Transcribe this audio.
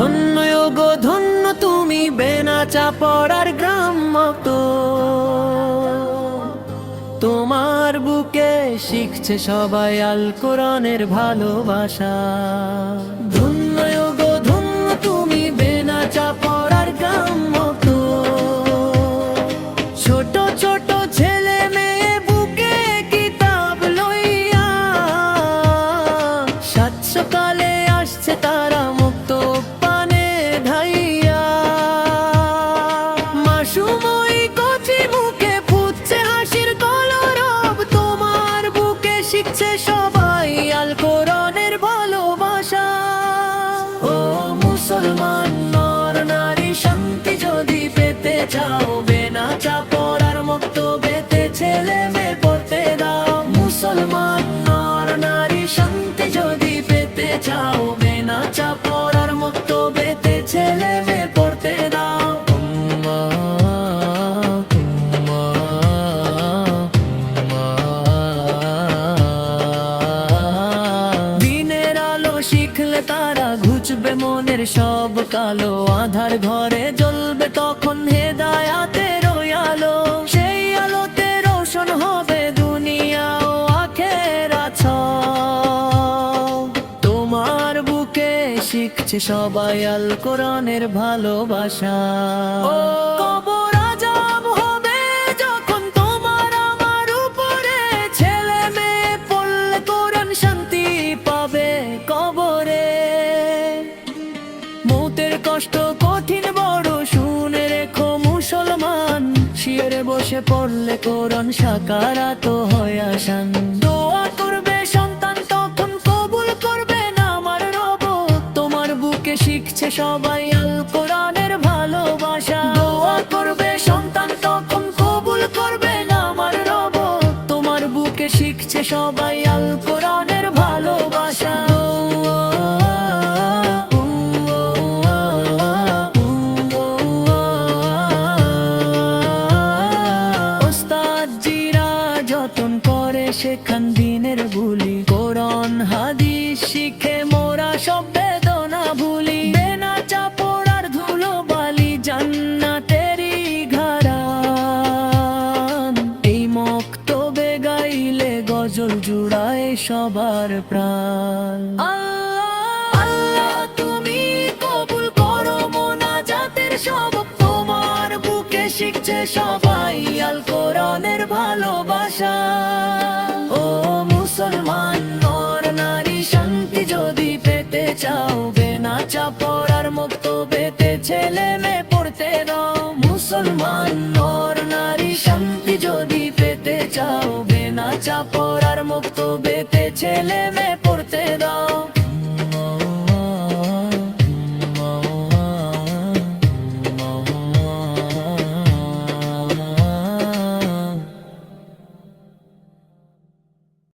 ধন্য গো ধন্য তুমি বেনাচা পড়ার গ্রাম্য তো, তোমার বুকে শিখছে সবাই আল কোরআনের ভালোবাসা। ধন্য গো ধন্য তুমি বেনাচা পড়ার গ্রাম্য তো, ছোট ছোট ছেলে মেয়ে বুকে কিতাব লইয়া সাত সকালে আসছে তারা মুক্ত পানে ধাইয়া। মাসুমই কচি মুখে ফুটছে হাসির কলরব, তোমার বুকে শিখছে সবাই আল কোরআনের ভালোবাসা। ও মুসলমান নর নারী শান্তি যদি পেতে চাও, বেনাচা পড়ার মক্তবেতে ছেলে মেয়ে পড়তে দাও। মুসলমান নর নারী শান্তি যদি পেতে চাও, বেনাচা পড়ার মক্তবেতে ছেলে মেয়ে পড়তে দাও। দিনের আলো শিখলে তারা ঘুচবে মনের সব কালো, আধার ঘরে জ্বলবে তখন হেদায়াতের ওই আলো। সেই আলোতে রোশন হবে দুনিয়া ও আখেরাত সব। তোমার বুকে শিখছে সবাই আল কোরআনের ভালোবাসা। কবর আযাব হবে যখন তোমার আমার উপরে, ছেলে মেয়ে পড়লে কোরআন শান্তি পাবে কবরে। মৌতের কষ্ট কঠিন বড় শুনে রেখো মুসলমান, শিয়রে বসে পড়লে কোরআন সাকারাত হয় আসান। দোয়া করবে সন্তান তখন কবুল করবে না আমার রব, তোমার বুকে শিখছে সবাই আল কোরআনের ভালোবাসা। দোয়া করবে সন্তান তখন কবুল করবে না আমার রব, তোমার বুকে শিখছে সবাই আল কোরআনের ভালোবাসা। ওস্তাদজিরা যতন করে শেখান দিনের বুলি, কোরআন হাদিস শিখে মোরা সব বেদনা ভুলি। বেনাচা পড়ার ধুলো বালি জান্নাতেরই ঘরান, এই মক্তবে গাইলে গজল জুড়ায় সবার প্রাণ। আল্লাহ তুমি কবুল করো মোনাজাতের সবক, তোমার বুকে শিখছে সবাই আল কোরআনের ভালোবাসা। ও মুসলমান নর নারী শান্তি যদি পেতে চাও, বেনাচা পড়ার মক্তবেতে ছেলে মেয়ে পড়তে দাও। মুসলমান নর নারী শান্তি যদি পেতে চাও, বেনাচা পড়ার মক্তবেতে ছেলে মেয়ে